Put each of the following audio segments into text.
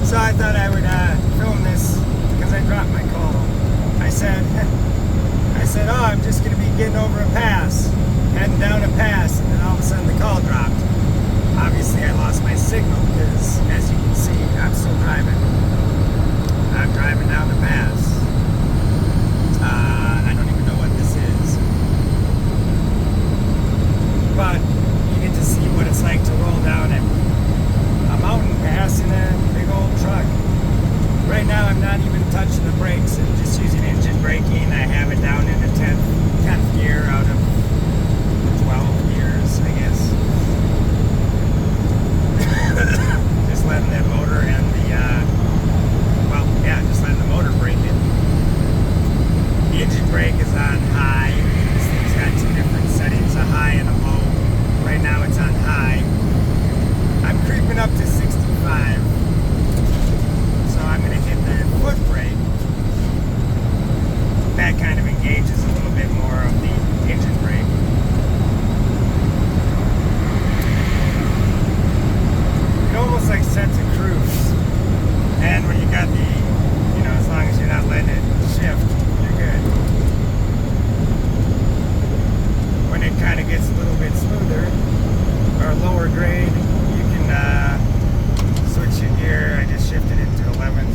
So I thought I would film this because I dropped my call. I said, oh, I'm just going to be getting over a pass, heading down a pass, and then all of a sudden the call dropped. Obviously, I lost my signal because, as you can see, I'm still driving. I'm driving down the pass. I don't even know what this is. But you get to see what it's like to roll down a mountain pass in a big old truck. Right now, I'm not even touching the brakes and just using engine braking. I have it down in the 10th gear out of 12 gears, I guess. Just letting the motor and just letting the motor brake it. The engine brake is on high. This thing's got two different settings, a high and a low. Right now it's on high. I'm creeping up to 65. So I'm going to hit the foot brake. That kind of engages a little bit more of the engine brake. It almost like sets a cruise. And when you got the, as long as you're not letting it shift, you're good. When it kind of gets a little bit smoother, or lower grade, you can switch your gear. I just shifted it to 11th.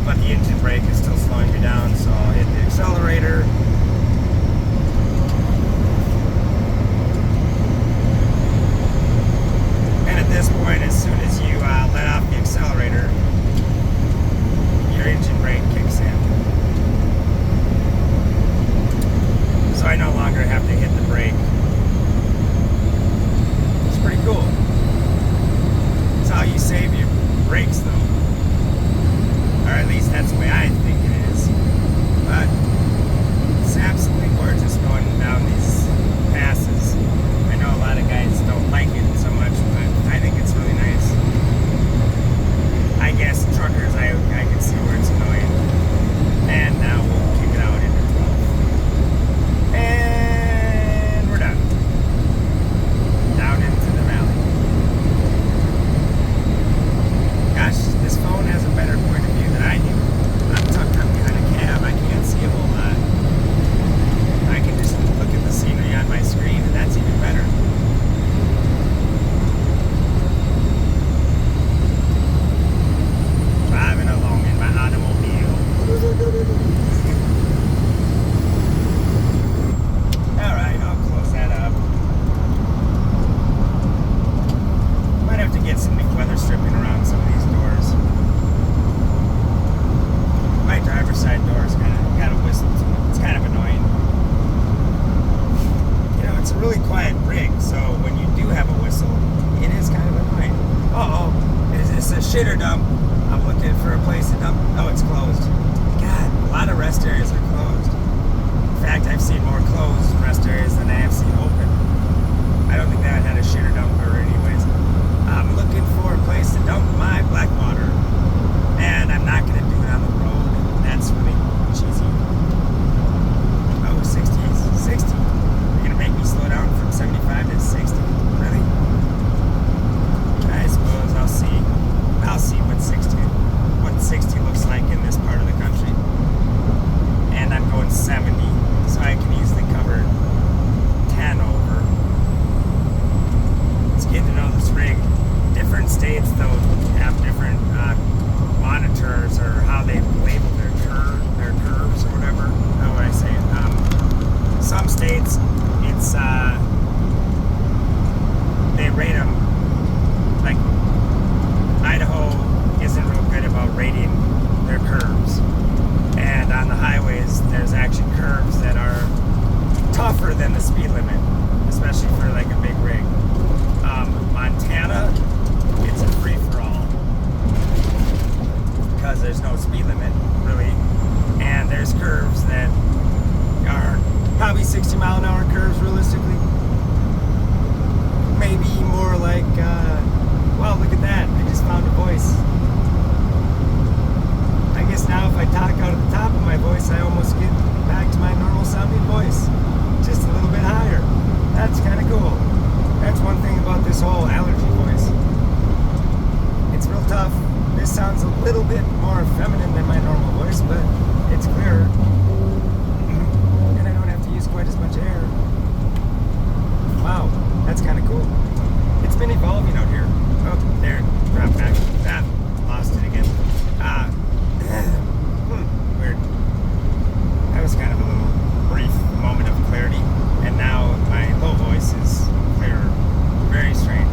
But the engine brake is still slowing me down, so I'll hit the accelerator. And at this point, as soon as you let off the accelerator, your engine brake kicks in. So I no longer have to hit the brake. It's pretty cool. It's how you save your brakes, though. Or at least that's the way I think it is. But it's absolutely gorgeous going down these passes. I know a lot of guys don't like it so much, but I think it's really nice. I guess truckers, I can see where it's annoying. And now we'll kick it out into 12. And we're done. Down into the valley. Gosh, this phone has a better point of view than I do. I'm tucked up behind a cab. I can't see a whole lot. I can just look at the scenery on my screen, and that's even better. Driving along in my automobile. Alright, I'll close that up. Might have to get some new weather stripping around some of these doors. My driver's side door's got a whistle to it. It's kind of annoying. It's a really quiet rig, so when you do have a whistle, it is kind of annoying. Is this a shitter dump? I'm looking for a place to dump. Oh, it's closed. God, a lot of rest areas are closed. In fact, I've seen more closed rest areas than I have seen open. I don't think that had a shitter dumper anyways. I'm looking for a place to dump my black water. And I'm not going to do it on the road. That's really cheesy. Oh, 60. You're going to make me slow down from 75 to 60? Really? I suppose I'll see. I'll see what 60 looks like in this part of the country. And I'm going 70, so I can easily cover 10 over. It's getting to know this rig. Different states, though, have different monitors or how they label their curves or whatever. How would I say it? Some states, it's they rate them. Like Idaho isn't real good about rating their curves, and on the highways there's actually curves that are tougher than the speed limit, especially for like a big rig. Montana, it's a free-for-all because there's no speed limit really, and there's curves that are probably 60-mile-an-hour curves realistically. Maybe more like wow, look at that, I just found a voice. I guess now if I talk out of the top of my voice, I almost get back to my normal sounding voice, just a little bit higher. That's kind of cool. That's one thing about this whole allergy voice. It's real tough. little bit more feminine than my normal voice, but it's clearer. And I don't have to use quite as much air. Wow, that's kind of cool. It's been evolving out here. Oh, there, drop back. Ah, lost it again. Weird. That was kind of a little brief moment of clarity, and now my low voice is clearer. Very strange.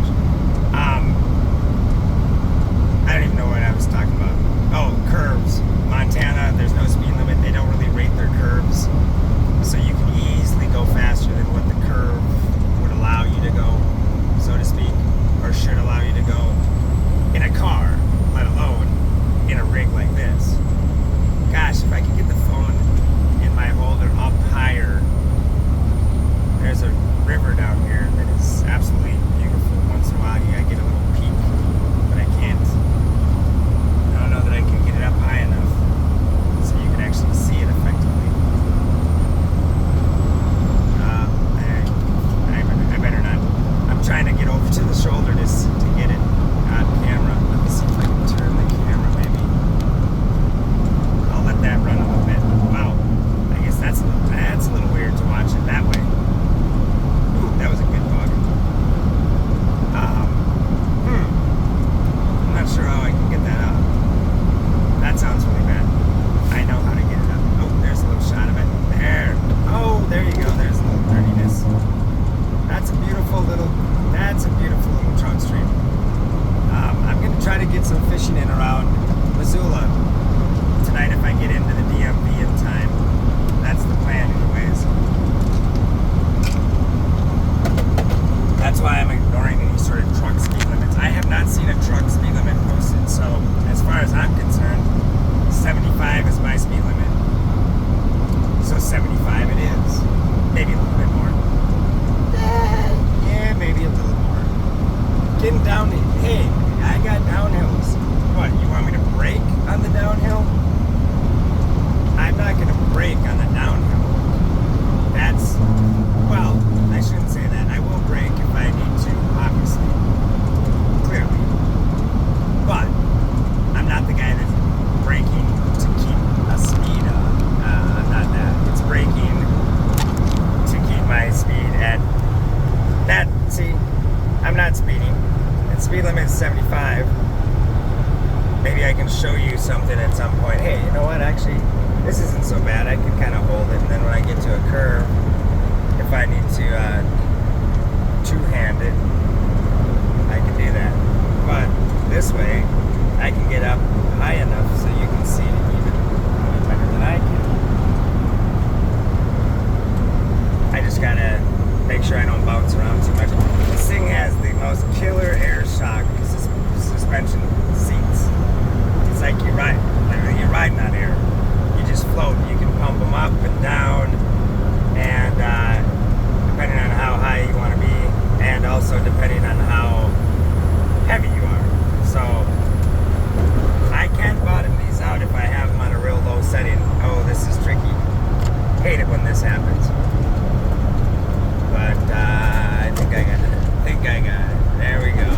I don't even know what I was talking about. Oh, curves. Montana, there's no speed limit. They don't really rate their curves, so you can easily go faster than what the curve would allow you to go, so to speak, or should allow you to go in a car, let alone in a rig like this. Gosh, if I could get the phone in my holder up higher. There's a river down here that is absolutely beautiful. Once in a while you gotta get a little peek, but I can't. I don't know that I can get it up high enough so you can actually see it effectively. I better not. I'm trying to get over to the shoulder to get it on camera. Let me see if I can turn the camera maybe. I'll let that run a little bit. Wow. I guess that's a little weird to watch it that way. Ooh, that was a good bug. I'm not sure how I can get that up. That sounds really bad. I know how to get it up. Oh, there's a little shot of it. There. Oh, there you go. There's a little dirtiness. That's a beautiful little trout stream. I'm going to try to get some fishing in around Missoula tonight if I get into the DMV in time. That's the plan anyways. That's why I'm ignoring any sort of truck speed limits. I have not seen a truck speed limit posted, so as far as I'm concerned, 75 is my speed limit. So 75 it is. Maybe a little bit more. Yeah, maybe a little more. Getting down, hey, I got downhills. What, you want me to brake on the downhill? I'm not going to brake on the downhill. Well, I shouldn't say that. I will brake if I need to, obviously. Clearly. But I'm not the guy that's braking to keep a speed up. I'm not that. It's braking to keep my speed at that. See, I'm not speeding. And speed limit is 75. Maybe I can show you something at some point. Hey, you know what? Actually, this isn't so bad. I can kind of hold it, and then when I get to a curve, if I need to two-hand it, I can do that. But this way, I can get up high enough so you can see it even better than I can. I just gotta make sure I don't bounce around too much. This thing has the most killer air shock suspension seats. It's like you're riding on air. You just float. You can pump them up and down, and depending on how high you want to be, and also depending on how heavy you are. So I can bottom these out if I have them on a real low setting. Oh, this is tricky. Hate it when this happens. But I think I got it. There we go.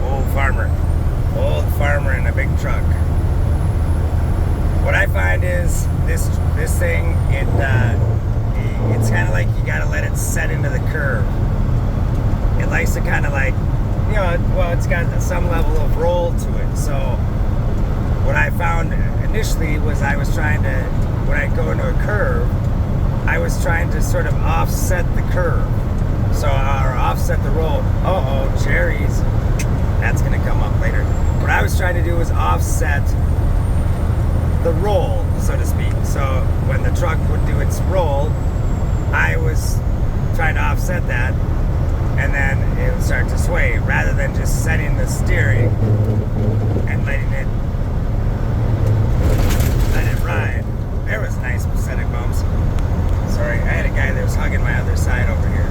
Old farmer in a big truck. What I find is this thing, it's kind of like you gotta let it set into the curve. It likes to kind of like, it's got some level of roll to it. So what I found initially was when I go into a curve, I was trying to sort of offset the curve. Or offset the roll. Cherries. That's gonna come up later. What I was trying to do was offset the roll, so to speak. So when the truck would do its roll, I was trying to offset that, and then it would start to sway, rather than just setting the steering and letting it ride. There was nice pathetic bumps. Sorry, I had a guy that was hugging my other side over here.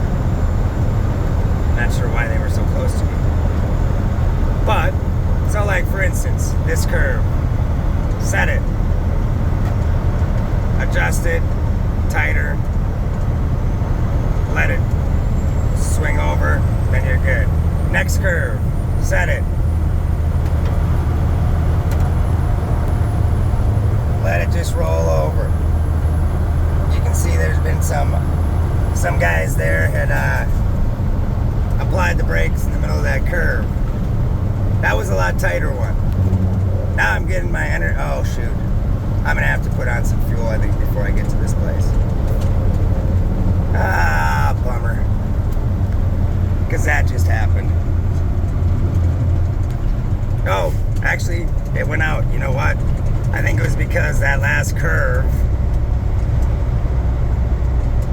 Not sure why they were so close to me. But, so like for instance, this curve. Set it. Adjust it. Tighter. Let it swing over. Then you're good. Next curve. Set it. just roll over. You can see there's been some guys there had applied the brakes in the middle of that curve. That was a lot tighter one. Now I'm getting my energy. Oh shoot. I'm gonna have to put on some fuel, I think, before I get to this place. Ah, bummer. Because that just happened. Oh, actually, it went out. You know what? I think it was because that last curve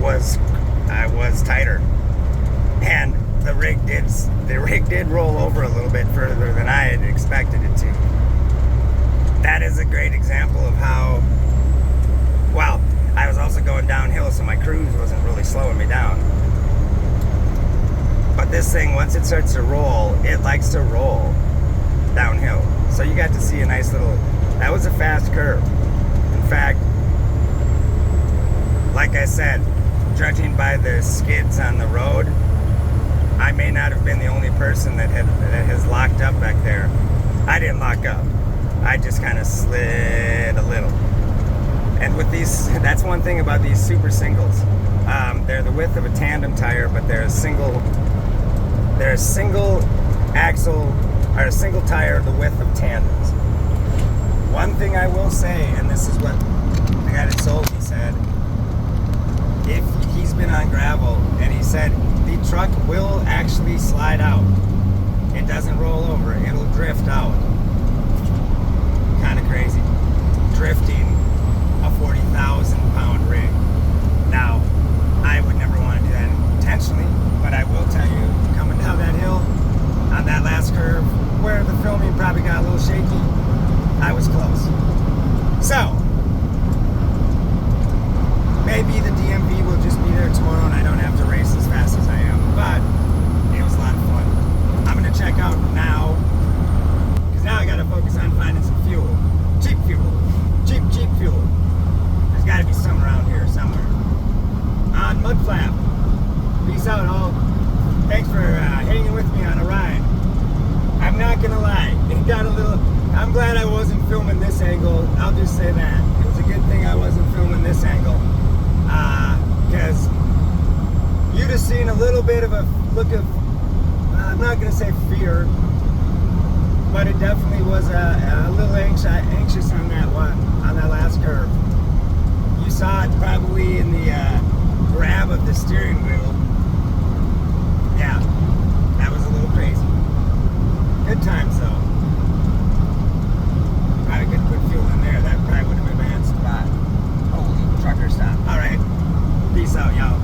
was tighter, and the rig did roll over a little bit further than I had expected it to. That is a great example of how, well, I was also going downhill, so my cruise wasn't really slowing me down. But this thing, once it starts to roll, it likes to roll downhill. So you got to see a nice little, that was a fast curve. In fact, like I said, judging by the skids on the road, I may not have been the only person that has locked up back there. I didn't lock up. I just kind of slid a little. And with these, that's one thing about these super singles. They're the width of a tandem tire, but they're a single axle, or a single tire the width of tandems. One thing I will say, and this is what the guy that sold me said, if he's been on gravel, and he said the truck will actually slide out. It doesn't roll over, it'll drift out. Kind of crazy. Drifting a 40,000 pound rig. Now, I would never want to do that intentionally, but I will tell you, coming down that hill on that last curve where the filming probably got a little shaky, I was close. So, maybe the DMV will just be there tomorrow and I don't have to race as fast as I am, but it was a lot of fun. I'm going to check out now, because now I got to focus on finding some fuel. Cheap fuel. Cheap fuel. There's got to be some around here somewhere. On Mudflap. Peace out, all. Thanks for hanging with me on a ride. I'm not going to lie. It got a little... I'm glad I wasn't filming this angle. I'll just say that. It was a good thing I wasn't filming this angle. Because you'd have seen a little bit of a look of... I'm not going to say fear, but it definitely was a little anxious on that one, on that last curve. You saw it probably in the grab of the steering wheel. Yeah, that was a little crazy. Good times though. Probably could put fuel in there. That probably would have been a bad spot. Holy trucker stop. All right, peace out, y'all.